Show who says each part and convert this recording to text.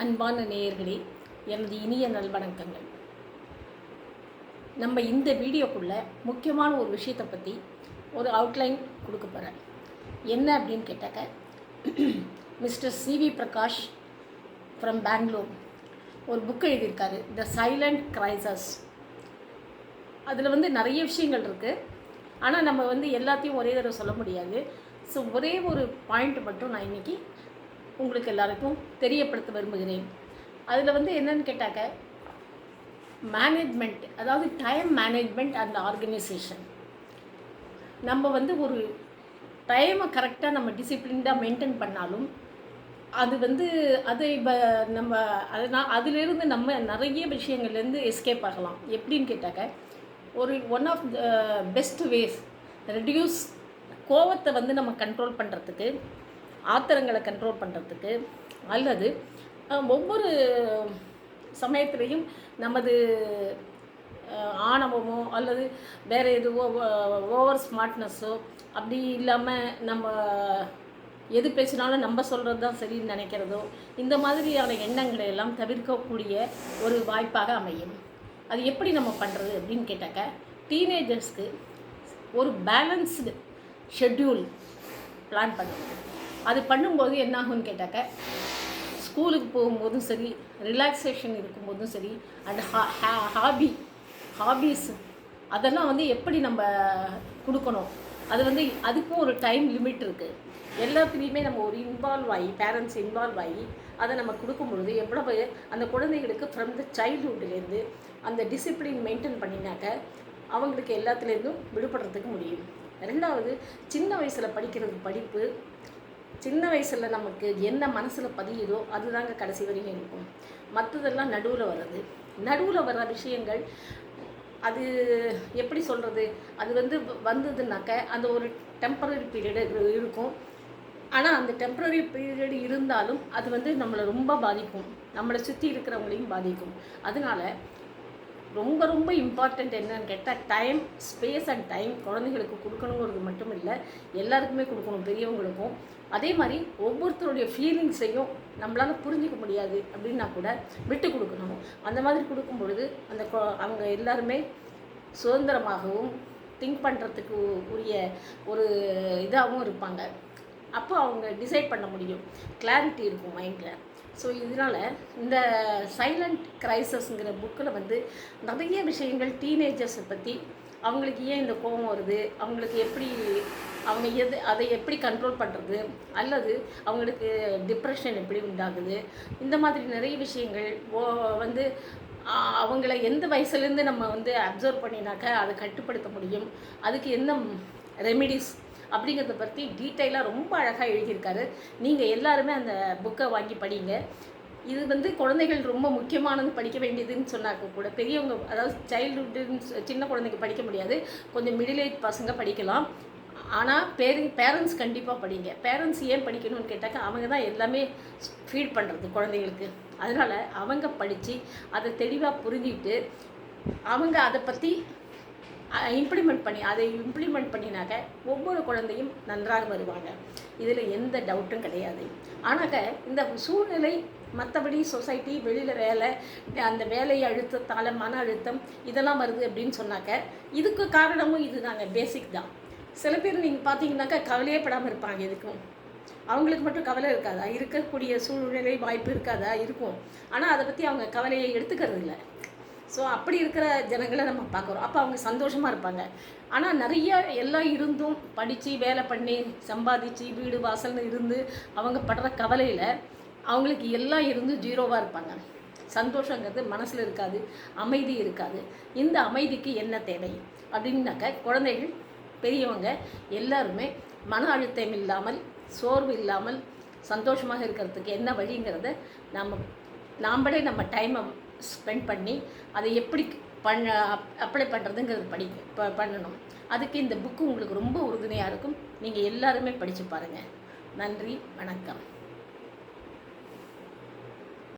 Speaker 1: அன்பான நேயர்களே, எனது இனிய நல்வணக்கங்கள். நம்ம இந்த வீடியோக்குள்ளே முக்கியமான ஒரு விஷயத்தை பற்றி ஒரு அவுட்லைன் கொடுக்க போகிறேன். என்ன அப்படின்னு கேட்டாக்க, மிஸ்டர் சிவி பிரகாஷ் ஃப்ரம் பெங்களூர் ஒரு புக் எழுதியிருக்காரு, த சைலண்ட் கிரைசஸ். அதில் நிறைய விஷயங்கள் இருக்குது. ஆனால் நம்ம எல்லாத்தையும் ஒரே தடவை சொல்ல முடியாது. ஸோ ஒரே ஒரு பாயிண்ட் மட்டும் நான் இன்றைக்கி உங்களுக்கு எல்லாருக்கும் தெரியப்படுத்த விரும்புகிறேன். அதில் என்னன்னு கேட்டாக்க, மேனேஜ்மெண்ட், அதாவது டைம் மேனேஜ்மெண்ட் அண்ட் ஆர்கனைசேஷன். நம்ம ஒரு டைமை கரெக்டாக நம்ம டிசிப்ளின்டாக மெயின்டைன் பண்ணாலும் அது அதை நம்ம அதிலிருந்து நம்ம நிறைய விஷயங்கள்லேருந்து எஸ்கேப் ஆகலாம். எப்படின்னு கேட்டாக்க, one of the best ways reduce கோவத்தை நம்ம கண்ட்ரோல் பண்ணுறதுக்கு, ஆத்திரங்களை கண்ட்ரோல் பண்ணுறதுக்கு, அல்லது ஒவ்வொரு சமயத்துலேயும் நமது ஆணவமோ அல்லது வேறு எதுவோ ஓவர் ஸ்மார்ட்னஸோ அப்படி இல்லாமல் நம்ம எது பேசினாலும் நம்ம சொல்கிறது தான் சரின்னு நினைக்கிறதோ, இந்த மாதிரியான எண்ணங்களை எல்லாம் தவிர்க்கக்கூடிய ஒரு வாய்ப்பாக அமையும். அது எப்படி நம்ம பண்ணுறது அப்படின்னு கேட்டாக்க, டீனேஜர்ஸ்க்கு ஒரு பேலன்ஸ்டு ஷெட்யூல் பிளான் பண்ணணும். அது பண்ணும்போது என்னாகும்னு கேட்டாக்க, ஸ்கூலுக்கு போகும்போதும் சரி, ரிலாக்ஸேஷன் இருக்கும்போதும் சரி, அண்ட் ஹாபீஸ் அதெல்லாம் எப்படி நம்ம கொடுக்கணும். அது அதுக்கும் ஒரு டைம் லிமிட் இருக்குது. எல்லாத்துலேயுமே நம்ம ஒரு இன்வால்வ் ஆகி, பேரண்ட்ஸ் இன்வால்வ் ஆகி அதை நம்ம கொடுக்கும்பொழுது எவ்வளவு அந்த குழந்தைகளுக்கு ஃப்ரம் த சைல்ட்ஹுட்லேருந்து அந்த டிசிப்ளின் மெயின்டைன் பண்ணினாக்க அவங்களுக்கு எல்லாத்துலேருந்தும் விடுபடுறதுக்கு முடியும். ரெண்டாவது, சின்ன வயசில் படிப்பு சின்ன வயசில் நமக்கு என்ன மனசில் பதியுதோ அதுதாங்க கடைசி வரைக்கும் இருக்கும். மற்றதெல்லாம் நடுவில் வர்ற விஷயங்கள் அது எப்படி சொல்கிறது, அது வந்ததுனாக்க அந்த ஒரு டெம்பரரி பீரியடு இருக்கும். ஆனால் அந்த டெம்பரரி பீரியட் இருந்தாலும் அது நம்மளை ரொம்ப பாதிக்கும், நம்மளை சுற்றி இருக்கிறவங்களையும் பாதிக்கும். அதனால் ரொம்ப ரொம்ப இம்பார்ட்டண்ட் என்னன்னு கேட்டால், டைம், ஸ்பேஸ் அண்ட் டைம் குழந்தைகளுக்கு கொடுக்கணுங்கிறது மட்டும் இல்லை, எல்லாருக்குமே கொடுக்கணும், பெரியவங்களுக்கும். அதே மாதிரி ஒவ்வொருத்தருடைய ஃபீலிங்ஸையும் நம்மளால் புரிஞ்சிக்க முடியாது அப்படின்னா கூட விட்டு கொடுக்கணும். அந்த மாதிரி கொடுக்கும் பொழுது அவங்க எல்லாருமே சுதந்திரமாகவும் திங்க் பண்ணுறதுக்கு உரிய ஒரு இதாகவும் இருப்பாங்க. அப்போ அவங்க டிசைட் பண்ண முடியும், கிளாரிட்டி இருக்கும் மைண்டில். ஸோ இதனால் இந்த சைலண்ட் கிரைசஸ்ங்கிற புக்கில் நிறைய விஷயங்கள் டீனேஜர்ஸை பற்றி, அவங்களுக்கு ஏன் இந்த கோபம் வருது, அவங்களுக்கு எப்படி அதை எப்படி கண்ட்ரோல் பண்ணுறது, அல்லது அவங்களுக்கு டிப்ரெஷன் எப்படி உண்டாகுது, இந்த மாதிரி நிறைய விஷயங்கள் அவங்கள எந்த வயசுலேருந்து நம்ம அப்சர்வ் பண்ணினாக்க அதை கட்டுப்படுத்த முடியும், அதுக்கு என்ன ரெமிடிஸ் அப்படிங்கிறத பற்றி டீட்டெயிலாக ரொம்ப அழகாக எழுதியிருக்காரு. நீங்கள் எல்லாருமே அந்த புக்கை வாங்கி படிங்க. இது குழந்தைகள் ரொம்ப முக்கியமானது, படிக்க வேண்டியதுன்னு சொன்னாக்க கூட பெரியவங்க, அதாவது சைல்டுஹுட்டுன்னு சின்ன குழந்தைங்க படிக்க முடியாது, கொஞ்சம் மிடில் ஏஜ் பசங்க படிக்கலாம். ஆனால் பேரண்ட்ஸ் கண்டிப்பாக படிங்க. பேரண்ட்ஸ் ஏன் படிக்கணும்னு கேட்டாக்க, அவங்க தான் எல்லாமே ஃபீட் பண்ணுறது குழந்தைங்களுக்கு. அதனால் அவங்க படித்து அதை தெளிவாக புரிஞ்சுக்கிட்டு அவங்க அதை பற்றி இம்ப்ளிமெண்ட் பண்ணினாக்க ஒவ்வொரு குழந்தையும் நன்றாக வருவாங்க. இதில் எந்த டவுட்டும் கிடையாது. ஆனாக்க இந்த சூழ்நிலை, மற்றபடி சொசைட்டி, வெளியில் வேலை, அந்த வேலை அழுத்தத்தால் மன அழுத்தம் இதெல்லாம் வருது அப்படின்னு சொன்னாக்க, இதுக்கு காரணமும் இது தாங்க, பேசிக் தான். சில பேர் நீங்கள் பார்த்தீங்கன்னாக்கா கவலையே படாமல் இருப்பாங்க. எதுக்கும் அவங்களுக்கு மட்டும் கவலை இருக்காதா, இருக்கக்கூடிய சூழ்நிலை வாய்ப்பு இருக்காதா, இருக்கும். ஆனால் அதை பற்றி அவங்க கவலையை எடுத்துக்கிறது இல்லை. ஸோ அப்படி இருக்கிற ஜனங்களை நம்ம பார்க்குறோம். அப்போ அவங்க சந்தோஷமாக இருப்பாங்க. ஆனால் நிறைய எல்லாம் இருந்தும் படித்து வேலை பண்ணி சம்பாதிச்சு வீடு வாசல்னு இருந்து அவங்க படுற கவலையில் அவங்களுக்கு எல்லாம் இருந்து ஜீரோவாக இருப்பாங்க. சந்தோஷங்கிறது மனசில் இருக்காது, அமைதி இருக்காது. இந்த அமைதிக்கு என்ன தேவை அப்படின்னாக்க, குழந்தைகள், பெரியவங்க எல்லாருமே மன அழுத்தம் இல்லாமல், சோர்வு இல்லாமல் சந்தோஷமாக இருக்கிறதுக்கு என்ன வழிங்கிறத நாமளே நம்ம டைமை ஸ்பெண்ட் பண்ணி அதை எப்படி அப்ளை பண்ணுறதுங்கிறது பண்ணணும். அதுக்கு இந்த புக்கு உங்களுக்கு ரொம்ப உறுதுணையாக இருக்கும். நீங்கள் எல்லாருமே படித்து பாருங்கள். நன்றி, வணக்கம்.